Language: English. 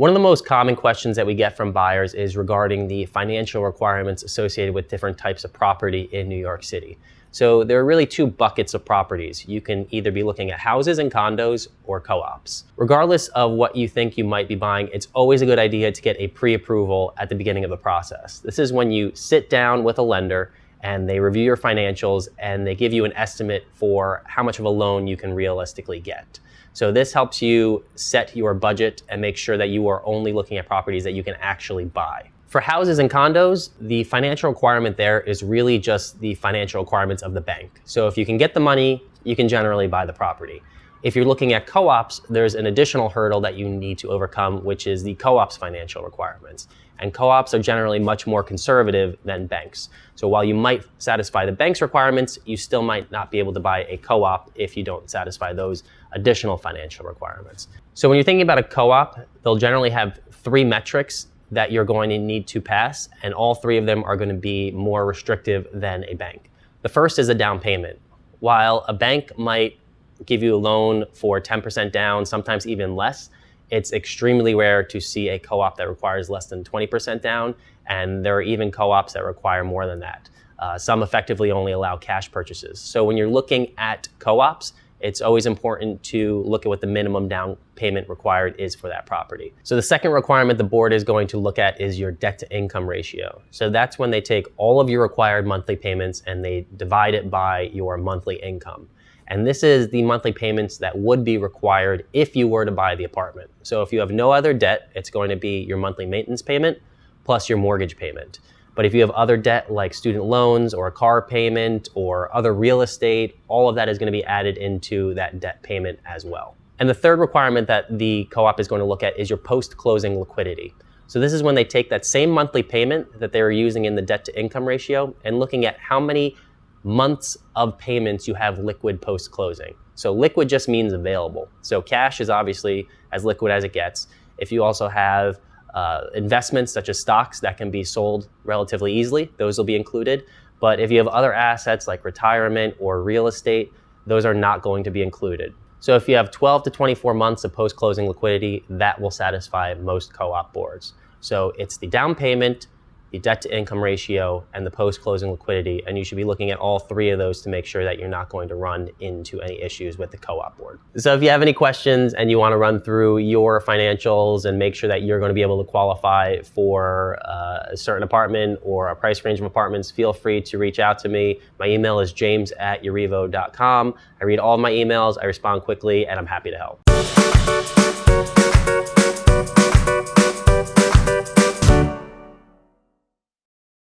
One of the most common questions that we get from buyers is regarding the financial requirements associated with different types of property in New York City. So there are really two buckets of properties. You can either be looking at houses and condos or co-ops. Regardless of what you think you might be buying, it's always a good idea to get a pre-approval at the beginning of the process. This is when you sit down with a lender and they review your financials and they give you an estimate for how much of a loan you can realistically get. So this helps you set your budget and make sure that you are only looking at properties that you can actually buy. For houses and condos, the financial requirement there is really just the financial requirements of the bank. So if you can get the money, you can generally buy the property. If you're looking at co-ops, there's an additional hurdle that you need to overcome, which is the co-op's financial requirements. And co-ops are generally much more conservative than banks. So while you might satisfy the bank's requirements, you still might not be able to buy a co-op if you don't satisfy those additional financial requirements. So when you're thinking about a co-op, they'll generally have three metrics that you're going to need to pass, and all three of them are going to be more restrictive than a bank. The first is a down payment. While a bank might give you a loan for 10% down, sometimes even less, it's extremely rare to see a co-op that requires less than 20% down, and there are even co-ops that require more than that. Some effectively only allow cash purchases. So when you're looking at co-ops, it's always important to look at what the minimum down payment required is for that property. So the second requirement the board is going to look at is your debt to income ratio. So that's when they take all of your required monthly payments and they divide it by your monthly income. And this is the monthly payments that would be required if you were to buy the apartment. So if you have no other debt, it's going to be your monthly maintenance payment plus your mortgage payment. But if you have other debt like student loans or a car payment or other real estate, all of that is going to be added into that debt payment as well. And the third requirement that the co-op is going to look at is your post-closing liquidity. So this is when they take that same monthly payment that they were using in the debt to income ratio and looking at how many months of payments you have liquid post-closing. So liquid just means available. So cash is obviously as liquid as it gets. If you also have investments such as stocks that can be sold relatively easily, those will be included. But if you have other assets like retirement or real estate, those are not going to be included. So if you have 12 to 24 months of post-closing liquidity, that will satisfy most co-op boards. So it's the down payment, the debt to income ratio, and the post-closing liquidity. And you should be looking at all three of those to make sure that you're not going to run into any issues with the co-op board. So if you have any questions and you want to run through your financials and make sure that you're going to be able to qualify for a certain apartment or a price range of apartments, feel free to reach out to me. My email is james@urevo.com. I read all of my emails, I respond quickly, and I'm happy to help.